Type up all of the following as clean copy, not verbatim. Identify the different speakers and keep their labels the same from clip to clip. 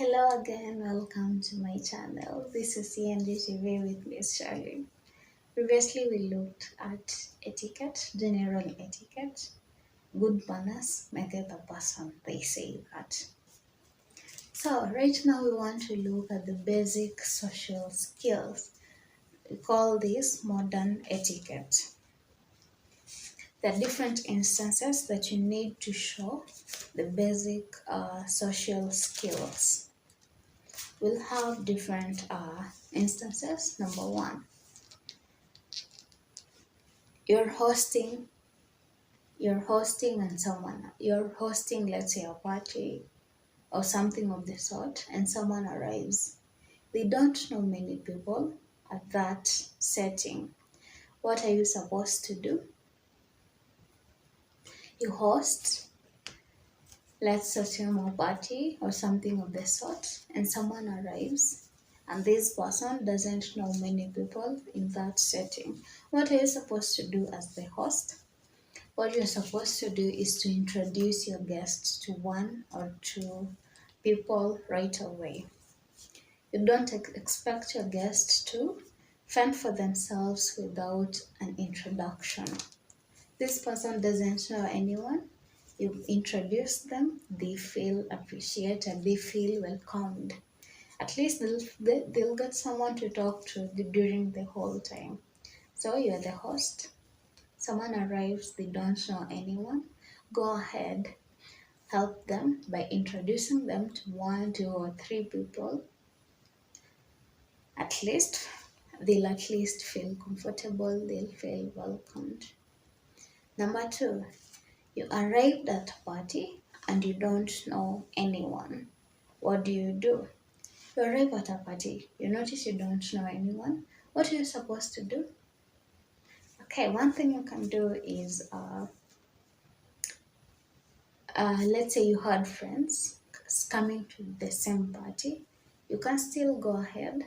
Speaker 1: Hello again, welcome to my channel. This is CNDTV with Miss Shirley. Previously, we looked at etiquette, general etiquette. Good manners maketh a person, they say that. So, right now, we want to look at the basic social skills. We call this modern etiquette. There are different instances that you need to show the basic social skills. We'll have different instances. Number one, you're hosting you're hosting, let's say, a party or something of the sort, and someone arrives. They don't know many people at that setting. What are you supposed to do? You host, let's assume, a party or something of the sort, and someone arrives, and this person doesn't know many people in that setting. What are you supposed to do as the host? What you're supposed to do is to introduce your guests to one or two people right away. You don't expect your guests to fend for themselves without an introduction. This person doesn't know anyone. You introduce them, they feel appreciated, they feel welcomed. At least they'll get someone to talk to during the whole time. So you're the host. Someone arrives, they don't know anyone. Go ahead, help them by introducing them to one, two, or three people. At least they'll at least feel comfortable, they'll feel welcomed. Number two, you arrived at a party and you don't know anyone. What do? You arrive at a party, you notice you don't know anyone. What are you supposed to do? Okay, one thing you can do is let's say you had friends coming to the same party. You can still go ahead,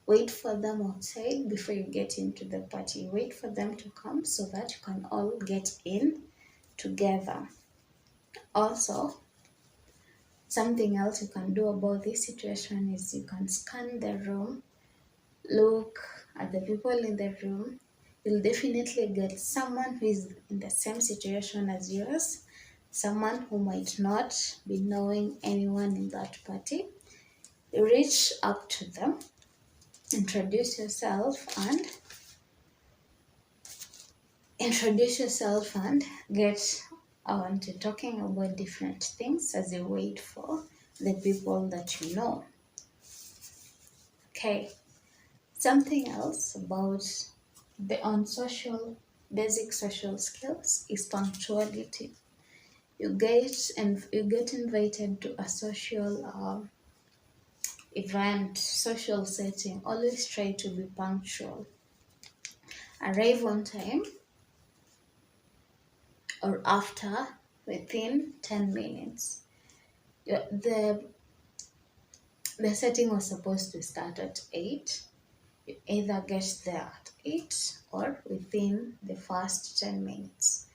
Speaker 1: wait for them outside before you get into the party. Wait for them to come so that you can all get in together. Also, something else you can do about this situation is you can scan the room, look at the people in the room. You'll definitely get someone who is in the same situation as yours, someone who might not be knowing anyone in that party. You reach up to them, introduce yourself, and get on to talking about different things as you wait for the people that you know. Okay, something else about the on social basic social skills is punctuality. You get invited to a social event, social setting. Always try to be punctual. Arrive on time or after within 10 minutes. The the setting was supposed to start at 8. You either get there at 8 or within the first 10 minutes.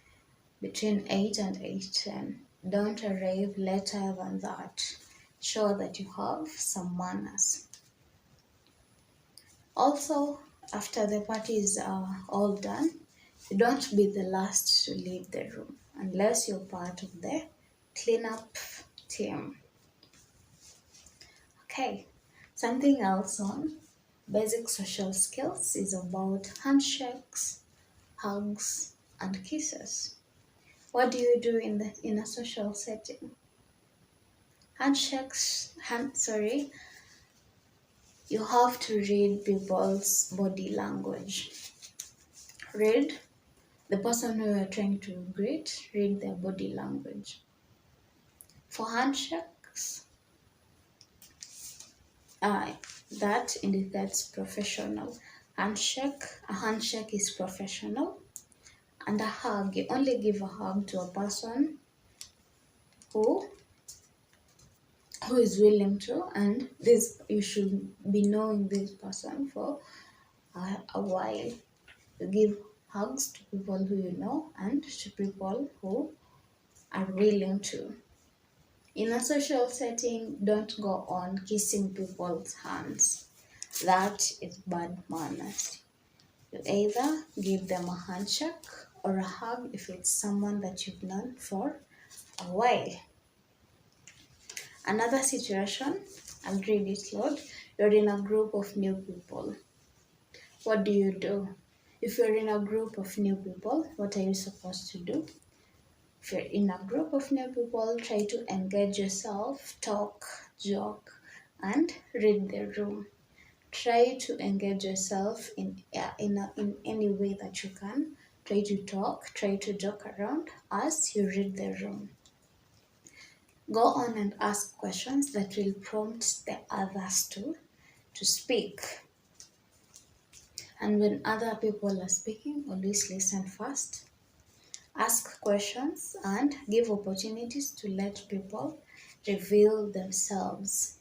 Speaker 1: Between 8 and 8:10. Don't arrive later than that. Show that you have some manners. Also, after the party is all done, you don't be the last to leave the room unless you're part of the cleanup team. Okay, something else on basic social skills is about handshakes, hugs, and kisses. What do you do in a social setting? You have to read people's body language. Read the person who you're trying to greet, read their body language. For handshakes, uh, that indicates professional. A handshake is professional. And a hug, you only give a hug to a person who who is willing to, and this you should be knowing this person for a while. You give hugs to people who you know and to people who are willing to. In a social setting, don't go on kissing people's hands. That is bad manners. You either give them a handshake or a hug if it's someone that you've known for a while. Another situation, I'll read it loud. You're in a group of new people. What do you do? If you're in a group of new people, what are you supposed to do? If you're in a group of new people, try to engage yourself, talk, joke, and read the room. Try to engage yourself in any way that you can. Try to talk, try to joke around as you read the room. Go on and ask questions that will prompt the others to speak. And when other people are speaking, always listen first. Ask questions and give opportunities to let people reveal themselves.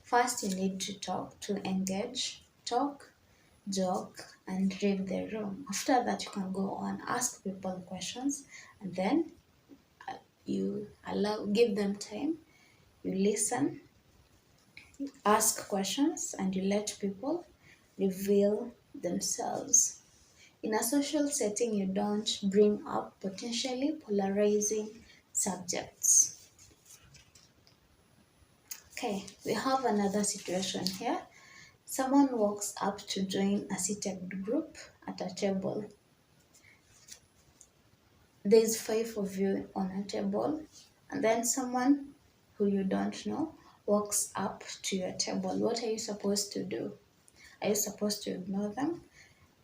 Speaker 1: First, you need to talk, to engage, talk, joke, and read the room. After that, you can go on, ask people questions, and then you give them time, you listen, ask questions, and you let people reveal themselves. In a social setting, you don't bring up potentially polarizing subjects. Okay, we have another situation here. Someone walks up to join a seated group at a table. There's five of you on a table, and then someone who you don't know walks up to your table. What are you supposed to do? Are you supposed to ignore them?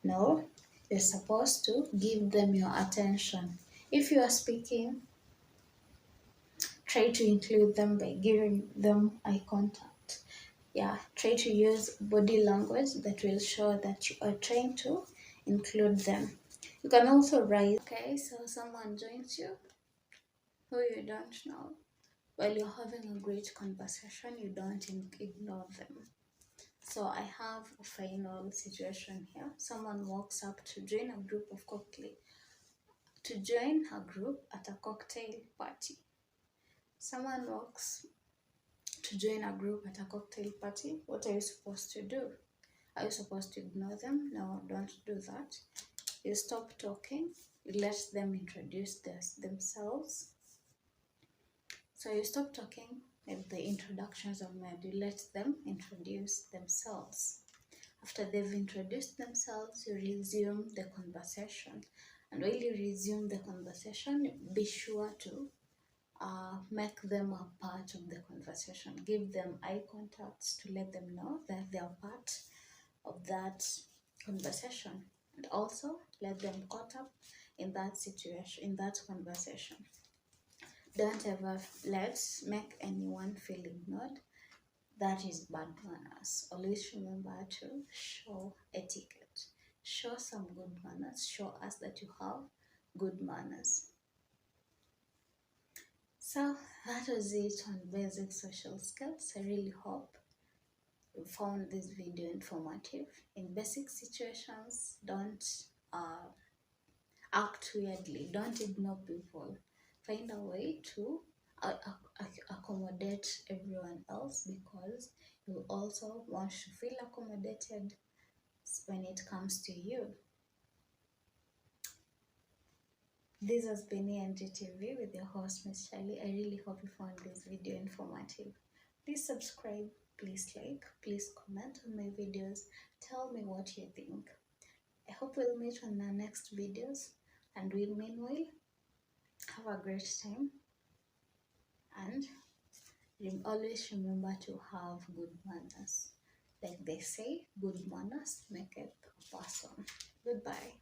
Speaker 1: No, you're supposed to give them your attention. If you are speaking, try to include them by giving them eye contact. Yeah, try to use body language that will show that you are trying to include them. You can also rise. Okay, so someone joins you who you don't know. While you're having a great conversation, you don't ignore them. So I have a final situation here. Someone walks up to join a group of cocktail to join a group at a cocktail party. Someone walks to join a group at a cocktail party. What are you supposed to do? Are you supposed to ignore them? No, don't do that. You stop talking. You let them introduce themselves. So you stop talking. If the introductions are made, you let them introduce themselves. After they've introduced themselves, you resume the conversation. And while you resume the conversation, be sure to make them a part of the conversation. Give them eye contacts to let them know that they are part of that conversation. And also let them caught up in that situation, in that conversation. Don't ever make anyone feel ignored. That is bad manners. Always remember to show etiquette. Show some good manners. Show us that you have good manners. So that was it on basic social skills. I really hope you found this video informative. In basic situations, don't act weirdly. Don't ignore people. Find a way to accommodate everyone else, because you also want to feel accommodated when it comes to you. This has been ENGTV with your host, Miss Charlie. I really hope you found this video informative. Please subscribe, please like, please comment on my videos. Tell me what you think. I hope we'll meet on our next videos, and meanwhile, have a great time, and always remember to have good manners. Like they say, good manners make a person. Goodbye.